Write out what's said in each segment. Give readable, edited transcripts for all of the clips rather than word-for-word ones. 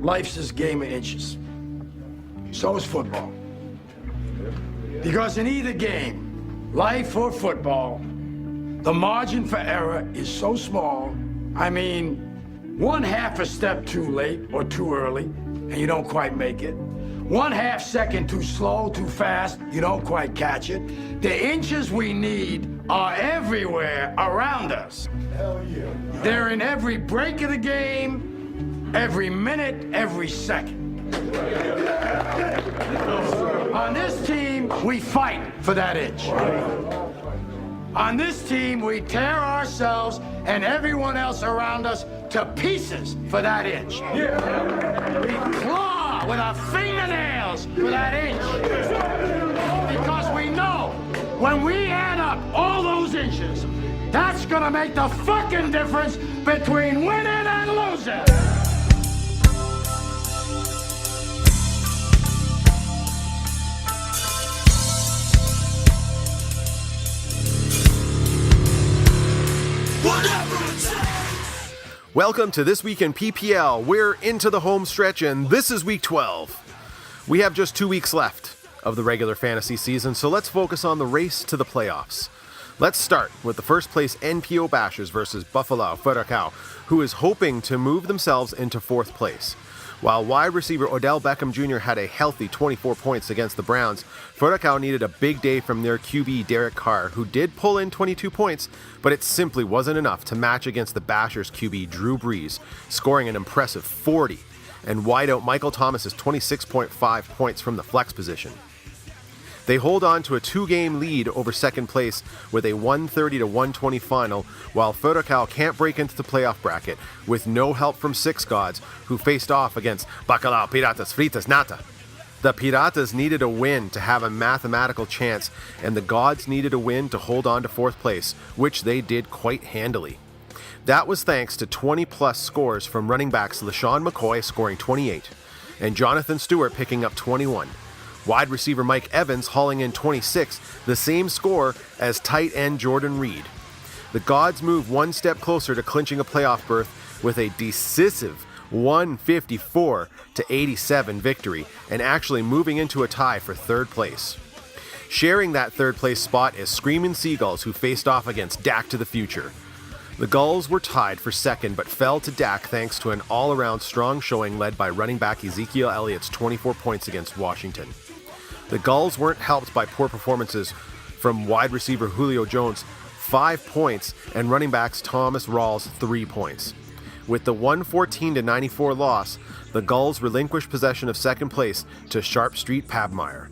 life's this game of inches. So is football. Because in either game, life or football, the margin for error is so small. I mean, 1/2 a step too late or too early, and you don't quite make it. 1/2 second too slow, too fast, you don't quite catch it. The inches we need are everywhere around us. Hell yeah. They're in every break of the game, every minute, every second. On this team, we fight for that inch. On this team, we tear ourselves and everyone else around us to pieces for that inch. We claw with our fingernails for that inch. Because we know when we add up all those inches, that's gonna make the fucking difference between winning and losing. Welcome to This Week in PPL. We're into the home stretch and this is week 12. We have just 2 weeks left of the regular fantasy season, so let's focus on the race to the playoffs. Let's start with the first place NPO Bashers versus Buffalo Furacao, who is hoping to move themselves into 4th place. While wide receiver Odell Beckham Jr. had a healthy 24 points against the Browns, Furacao needed a big day from their QB Derek Carr, who did pull in 22 points, but it simply wasn't enough to match against the Bashers QB Drew Brees, scoring an impressive 40, and wideout Michael Thomas's 26.5 points from the flex position. They hold on to a 2-game lead over second place with a 130-120 final, while Furacao can't break into the playoff bracket with no help from Six Gods, who faced off against Bacalao, Piratas, Fritas, Nata. The Piratas needed a win to have a mathematical chance, and the Gods needed a win to hold on to 4th place, which they did quite handily. That was thanks to 20-plus scores from running backs LaShawn McCoy scoring 28, and Jonathan Stewart picking up 21. Wide receiver Mike Evans hauling in 26, the same score as tight end Jordan Reed. The Gods move one step closer to clinching a playoff berth with a decisive 154-87 victory, and actually moving into a tie for 3rd place. Sharing that 3rd place spot is Screaming Seagulls, who faced off against Dak to the Future. The Gulls were tied for 2nd but fell to Dak thanks to an all-around strong showing led by running back Ezekiel Elliott's 24 points against Washington. The Gulls weren't helped by poor performances from wide receiver Julio Jones, 5 points, and running backs Thomas Rawls, 3 points. With the 114-94 loss, the Gulls relinquished possession of 2nd place to Sharp Street Pabmeyer.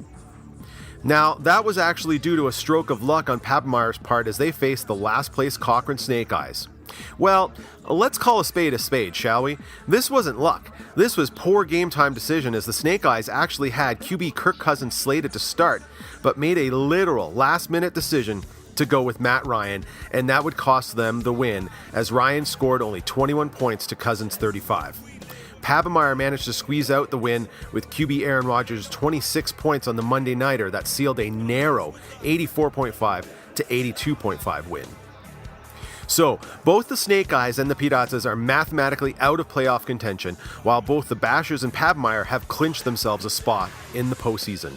Now, that was actually due to a stroke of luck on Pabmeyer's part as they faced the last place Cochrane Snake Eyes. Well, let's call a spade, shall we? This wasn't luck. This was poor game time decision, as the Snake Eyes actually had QB Kirk Cousins slated to start, but made a literal last-minute decision to go with Matt Ryan, and that would cost them the win, as Ryan scored only 21 points to Cousins' 35. Pabmeyer managed to squeeze out the win with QB Aaron Rodgers' 26 points on the Monday Nighter that sealed a narrow 84.5 to 82.5 win. So, both the Snake Eyes and the Piratas are mathematically out of playoff contention, while both the Bashers and Pabmeyer have clinched themselves a spot in the postseason.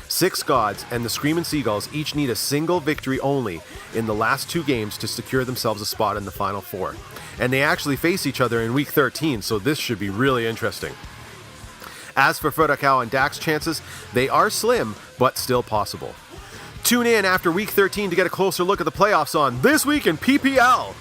Six Gods and the Screamin' Seagulls each need a single victory only in the last 2 games to secure themselves a spot in the Final Four. And they actually face each other in Week 13, so this should be really interesting. As for Furacao and Dak's chances, they are slim, but still possible. Tune in after Week 13 to get a closer look at the playoffs on This Week in PPL.